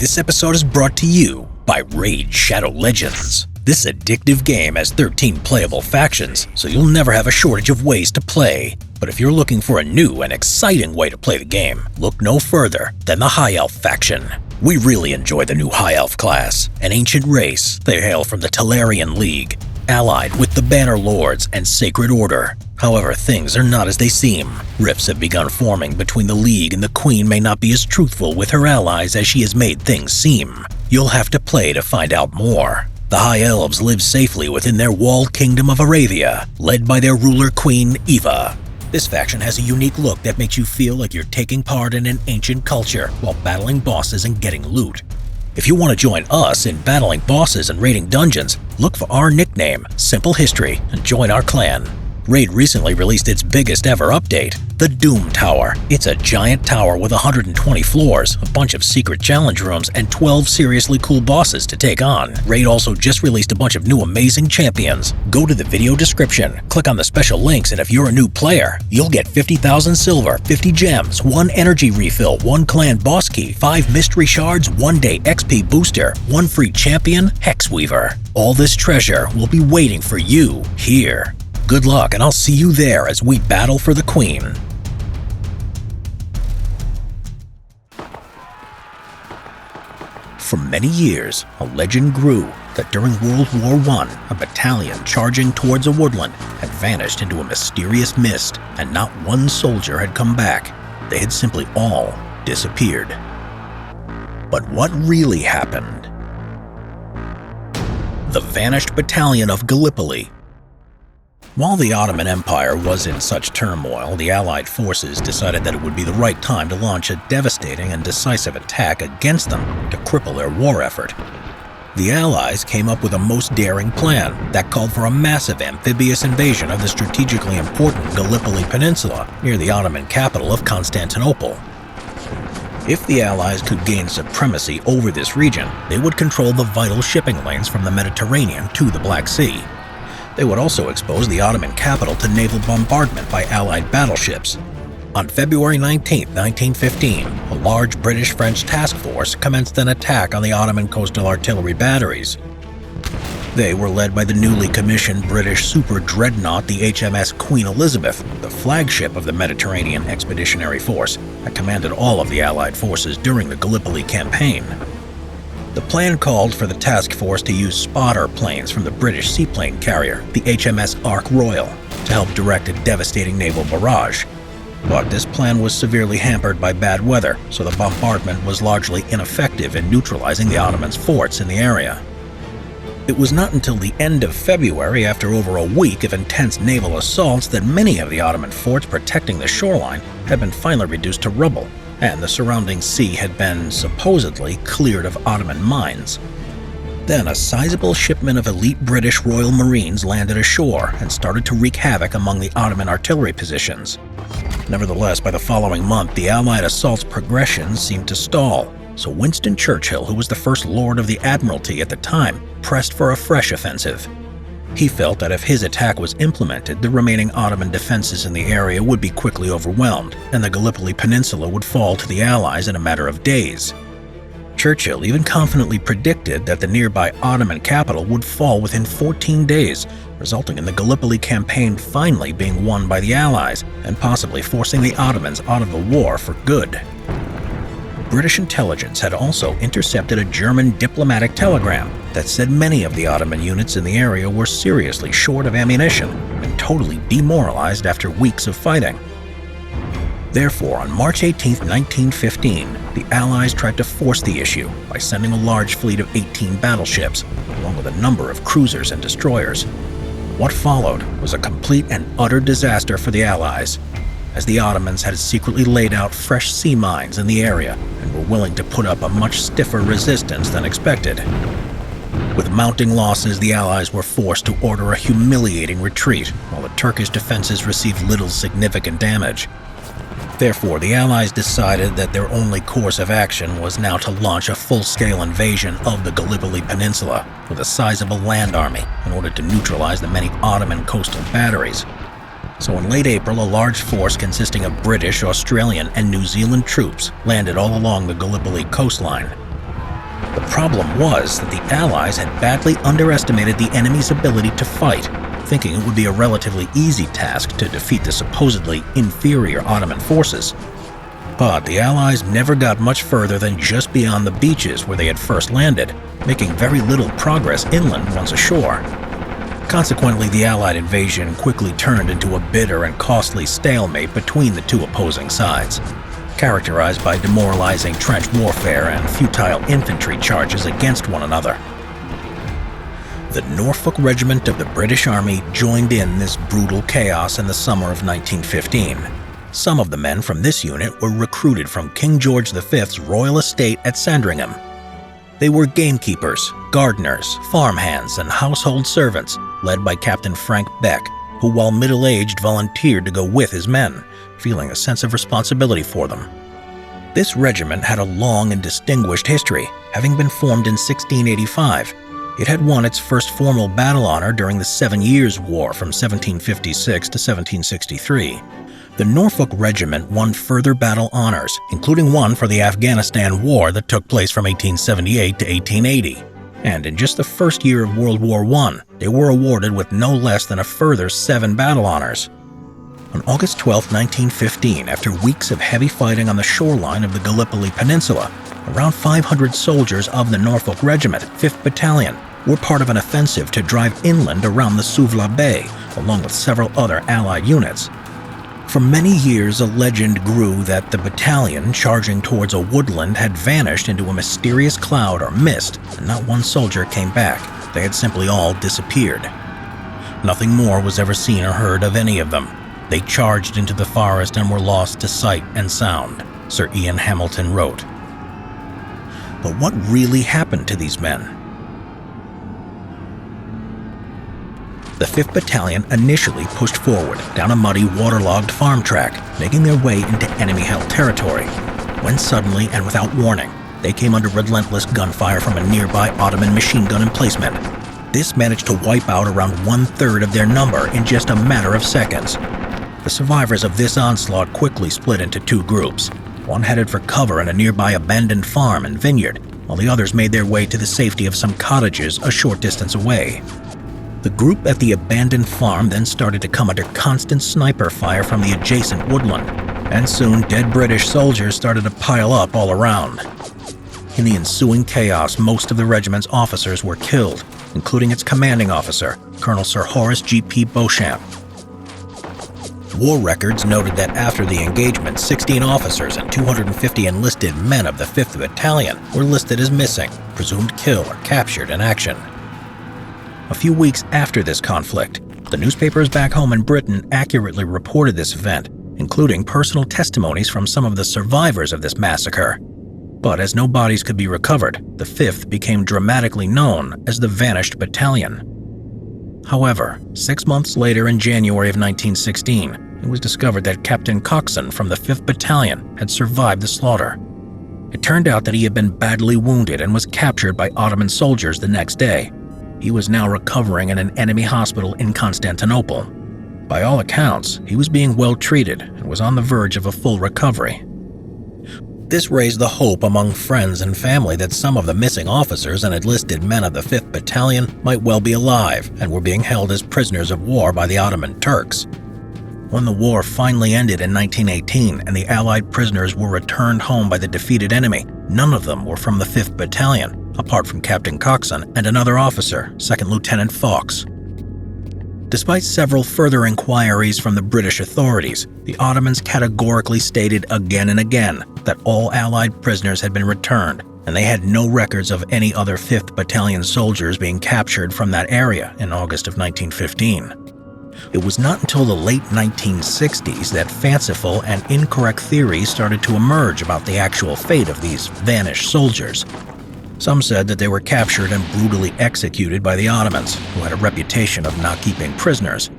This episode is brought to you by Raid Shadow Legends. This addictive game has 13 playable factions, so you'll never have a shortage of ways to play. But if you're looking for a new and exciting way to play the game, look no further than the High Elf faction. We really enjoy the new High Elf class, an ancient race. They hail from the Telarian League, allied with the Banner Lords and Sacred Order. However, things are not as they seem. Rifts have begun forming between the League, and the Queen may not be as truthful with her allies as she has made things seem. You'll have to play to find out more. The High Elves live safely within their walled kingdom of Aravia, led by their ruler Queen Eva. This faction has a unique look that makes you feel like you're taking part in an ancient culture while battling bosses and getting loot. If you want to join us in battling bosses and raiding dungeons, look for our nickname, Simple History, and join our clan. Raid recently released its biggest ever update, the Doom Tower. It's a giant tower with 120 floors, a bunch of secret challenge rooms, and 12 seriously cool bosses to take on. Raid also just released a bunch of new amazing champions. Go to the video description, click on the special links, and if you're a new player, you'll get 50,000 silver, 50 gems, 1 energy refill, 1 clan boss key, 5 mystery shards, 1 day XP booster, 1 free champion, Hexweaver. All this treasure will be waiting for you here. Good luck, and I'll see you there as we battle for the Queen. For many years, a legend grew that during World War I, a battalion charging towards a woodland had vanished into a mysterious mist, and not one soldier had come back. They had simply all disappeared. But what really happened? The vanished battalion of Gallipoli. While the Ottoman Empire was in such turmoil, the Allied forces decided that it would be the right time to launch a devastating and decisive attack against them to cripple their war effort. The Allies came up with a most daring plan that called for a massive amphibious invasion of the strategically important Gallipoli Peninsula near the Ottoman capital of Constantinople. If the Allies could gain supremacy over this region, they would control the vital shipping lanes from the Mediterranean to the Black Sea. They would also expose the Ottoman capital to naval bombardment by Allied battleships. On February 19, 1915, a large British-French task force commenced an attack on the Ottoman coastal artillery batteries. They were led by the newly commissioned British super dreadnought, the HMS Queen Elizabeth, the flagship of the Mediterranean Expeditionary Force that commanded all of the Allied forces during the Gallipoli Campaign. The plan called for the task force to use spotter planes from the British seaplane carrier, the HMS Ark Royal, to help direct a devastating naval barrage. But this plan was severely hampered by bad weather, so the bombardment was largely ineffective in neutralizing the Ottomans' forts in the area. It was not until the end of February, after over a week of intense naval assaults, that many of the Ottoman forts protecting the shoreline had been finally reduced to rubble, and the surrounding sea had been, supposedly, cleared of Ottoman mines. Then a sizable shipment of elite British Royal Marines landed ashore and started to wreak havoc among the Ottoman artillery positions. Nevertheless, by the following month, the Allied assault's progression seemed to stall, so Winston Churchill, who was the First Lord of the Admiralty at the time, pressed for a fresh offensive. He felt that if his attack was implemented, the remaining Ottoman defenses in the area would be quickly overwhelmed, and the Gallipoli Peninsula would fall to the Allies in a matter of days. Churchill even confidently predicted that the nearby Ottoman capital would fall within 14 days, resulting in the Gallipoli Campaign finally being won by the Allies, and possibly forcing the Ottomans out of the war for good. British intelligence had also intercepted a German diplomatic telegram that said many of the Ottoman units in the area were seriously short of ammunition and totally demoralized after weeks of fighting. Therefore, on March 18, 1915, the Allies tried to force the issue by sending a large fleet of 18 battleships, along with a number of cruisers and destroyers. What followed was a complete and utter disaster for the Allies, as the Ottomans had secretly laid out fresh sea mines in the area and were willing to put up a much stiffer resistance than expected. With mounting losses, the Allies were forced to order a humiliating retreat, while the Turkish defenses received little significant damage. Therefore, the Allies decided that their only course of action was now to launch a full-scale invasion of the Gallipoli Peninsula with a sizable land army in order to neutralize the many Ottoman coastal batteries. So in late April, a large force consisting of British, Australian, and New Zealand troops landed all along the Gallipoli coastline. The problem was that the Allies had badly underestimated the enemy's ability to fight, thinking it would be a relatively easy task to defeat the supposedly inferior Ottoman forces. But the Allies never got much further than just beyond the beaches where they had first landed, making very little progress inland once ashore. Consequently, the Allied invasion quickly turned into a bitter and costly stalemate between the two opposing sides, characterized by demoralizing trench warfare and futile infantry charges against one another. The Norfolk Regiment of the British Army joined in this brutal chaos in the summer of 1915. Some of the men from this unit were recruited from King George V's royal estate at Sandringham. They were gamekeepers, gardeners, farmhands, and household servants, led by Captain Frank Beck, who, while middle-aged, volunteered to go with his men, feeling a sense of responsibility for them. This regiment had a long and distinguished history, having been formed in 1685. It had won its first formal battle honor during the 7 Years' War from 1756 to 1763. The Norfolk Regiment won further battle honors, including one for the Afghanistan War that took place from 1878 to 1880. And in just the first year of World War I, they were awarded with no less than a further 7 battle honors. On August 12, 1915, after weeks of heavy fighting on the shoreline of the Gallipoli Peninsula, around 500 soldiers of the Norfolk Regiment, 5th Battalion, were part of an offensive to drive inland around the Suvla Bay, along with several other Allied units. For many years, a legend grew that the battalion charging towards a woodland had vanished into a mysterious cloud or mist, and not one soldier came back. They had simply all disappeared. Nothing more was ever seen or heard of any of them. They charged into the forest and were lost to sight and sound, Sir Ian Hamilton wrote. But what really happened to these men? The 5th Battalion initially pushed forward down a muddy, waterlogged farm track, making their way into enemy-held territory, when suddenly and without warning, they came under relentless gunfire from a nearby Ottoman machine gun emplacement. This managed to wipe out around 1/3 of their number in just a matter of seconds. The survivors of this onslaught quickly split into 2 groups. One headed for cover in a nearby abandoned farm and vineyard, while the others made their way to the safety of some cottages a short distance away. The group at the abandoned farm then started to come under constant sniper fire from the adjacent woodland, and soon dead British soldiers started to pile up all around. In the ensuing chaos, most of the regiment's officers were killed, including its commanding officer, Colonel Sir Horace G.P. Beauchamp. War records noted that after the engagement, 16 officers and 250 enlisted men of the 5th Battalion were listed as missing, presumed killed or captured in action. A few weeks after this conflict, the newspapers back home in Britain accurately reported this event, including personal testimonies from some of the survivors of this massacre. But as no bodies could be recovered, the 5th became dramatically known as the Vanished Battalion. However, 6 months later in January of 1916, it was discovered that Captain Coxon from the 5th Battalion had survived the slaughter. It turned out that he had been badly wounded and was captured by Ottoman soldiers the next day. He was now recovering in an enemy hospital in Constantinople. By all accounts, he was being well treated and was on the verge of a full recovery. This raised the hope among friends and family that some of the missing officers and enlisted men of the 5th Battalion might well be alive and were being held as prisoners of war by the Ottoman Turks. When the war finally ended in 1918 and the Allied prisoners were returned home by the defeated enemy, none of them were from the 5th Battalion, apart from Captain Coxon and another officer, 2nd Lieutenant Fawkes. Despite several further inquiries from the British authorities, the Ottomans categorically stated again and again that all Allied prisoners had been returned, and they had no records of any other 5th Battalion soldiers being captured from that area in August of 1915. It was not until the late 1960s that fanciful and incorrect theories started to emerge about the actual fate of these vanished soldiers. Some said that they were captured and brutally executed by the Ottomans, who had a reputation of not keeping prisoners.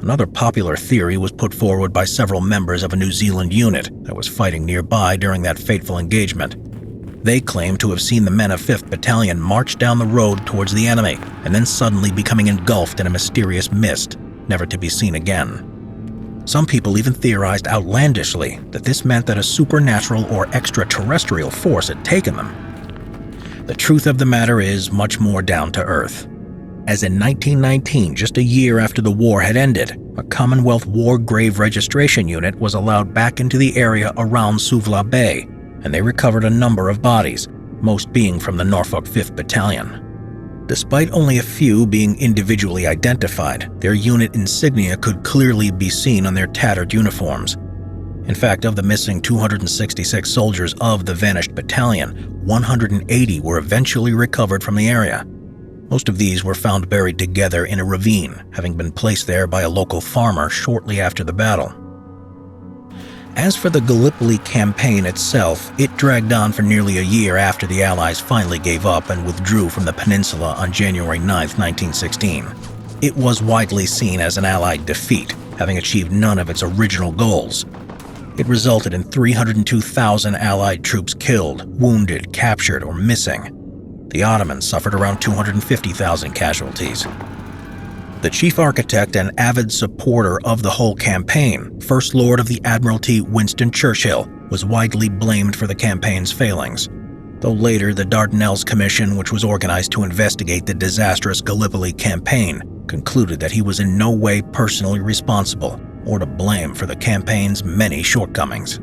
Another popular theory was put forward by several members of a New Zealand unit that was fighting nearby during that fateful engagement. They claimed to have seen the men of 5th Battalion march down the road towards the enemy, and then suddenly becoming engulfed in a mysterious mist, never to be seen again. Some people even theorized outlandishly that this meant that a supernatural or extraterrestrial force had taken them. The truth of the matter is much more down to earth. As in 1919, just a year after the war had ended, a Commonwealth War Grave Registration Unit was allowed back into the area around Suvla Bay, and they recovered a number of bodies, most being from the Norfolk 5th Battalion. Despite only a few being individually identified, their unit insignia could clearly be seen on their tattered uniforms. In fact, of the missing 266 soldiers of the vanished battalion, 180 were eventually recovered from the area. Most of these were found buried together in a ravine, having been placed there by a local farmer shortly after the battle. As for the Gallipoli Campaign itself, it dragged on for nearly a year after the Allies finally gave up and withdrew from the peninsula on January 9, 1916. It was widely seen as an Allied defeat, having achieved none of its original goals. It resulted in 302,000 Allied troops killed, wounded, captured, or missing. The Ottomans suffered around 250,000 casualties. The chief architect and avid supporter of the whole campaign, First Lord of the Admiralty Winston Churchill, was widely blamed for the campaign's failings, though later the Dardanelles Commission, which was organized to investigate the disastrous Gallipoli Campaign, concluded that he was in no way personally responsible or to blame for the campaign's many shortcomings.